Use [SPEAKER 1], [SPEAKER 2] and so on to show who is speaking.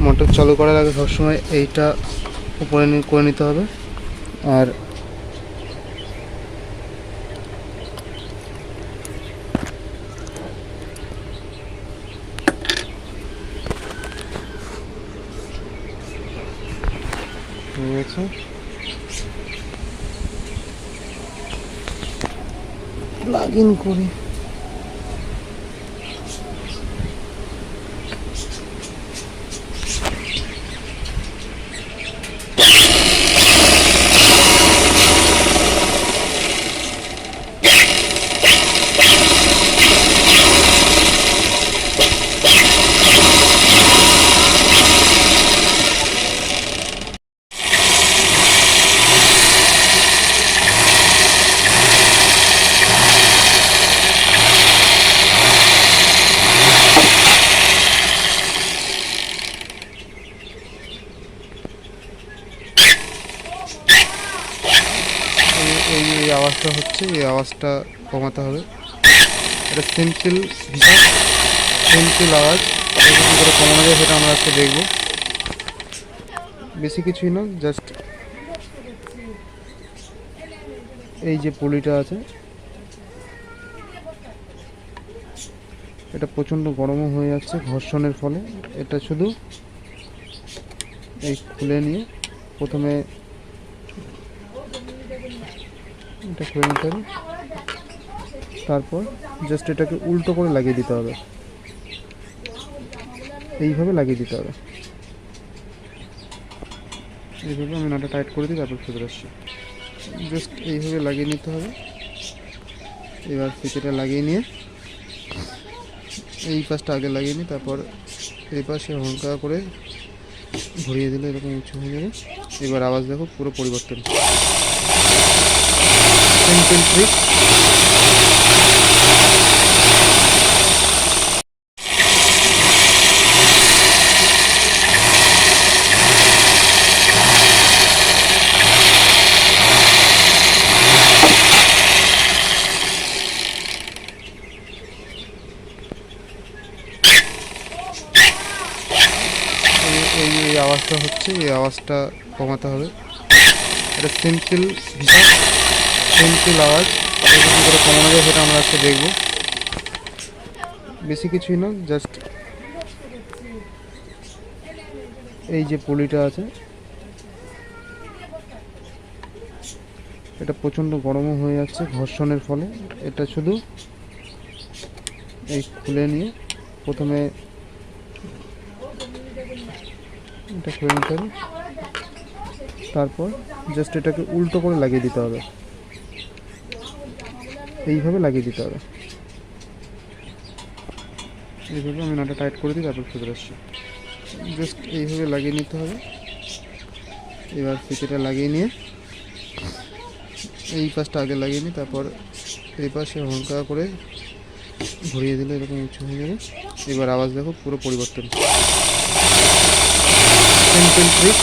[SPEAKER 1] Motor চালু করার আগে সবসময় এইটা উপরে করে নিতে হবে। আর প্লাগ ইন করি। এই আওয়াজটা হচ্ছে, এই আওয়াজটা কমাতে হবে। এটা সিম্পল আওয়াজ, কী করে কমানো যায় সেটা আমরা আজকে দেখব। বেশি কিছুই না, জাস্ট এই যে পুলিটা আছে এটা প্রচণ্ড গরমও হয়ে যাচ্ছে ঘর্ষণের ফলে। এটা শুধু এই খুলে নিয়ে প্রথমে এটা খুলে নিতে হবে, তারপর জাস্ট এটাকে উল্টো করে লাগিয়ে দিতে হবে, এইভাবে লাগিয়ে দিতে হবে। এইভাবে আমি নাটটা টাইট করে দিই, তারপর ফেরত আসছি। জাস্ট এইভাবে লাগিয়ে নিতে হবে। এবার ফিতেটা লাগিয়ে নিয়ে এই পাশটা আগে লাগিয়ে নিই, তারপর এই পাশে হালকা করে ঘুরিয়ে দিলে এরকম উঁচু হয়ে যাবে। এবার আওয়াজ দেখো, পুরো পরিবর্তন। Simple trick. এই আওয়াজটা হচ্ছে, এই আওয়াজটা কমাতে হবে। এটা সিম্পল আওয়াজ, কী করে কমানো যায় সেটা আমরা আজকে দেখব। বেশি কিছুই না, জাস্ট এই যে পুলিটা আছে এটা প্রচণ্ড গরমও হয়ে যাচ্ছে ঘর্ষণের ফলে। এটা শুধু এই খুলে নিয়ে প্রথমে এটা খুলে নিতে হবে, তারপর জাস্ট এটাকে উল্টো করে লাগিয়ে দিতে হবে, এইভাবে লাগিয়ে দিতে হবে। এইভাবে আমি নাটটা টাইট করে দিই, তারপর ফেরত আসছি। জাস্ট এইভাবে লাগিয়ে নিতে হবে। এবার ফিতেটা লাগিয়ে নিয়ে এই পাশটা আগে লাগিয়ে নিই, তারপর এই পাশে হালকা করে ঘুরিয়ে দিলে এরকম উঁচু হয়ে যাবে। এবার আওয়াজ দেখো পুরো পরিবর্তন। Simple trick.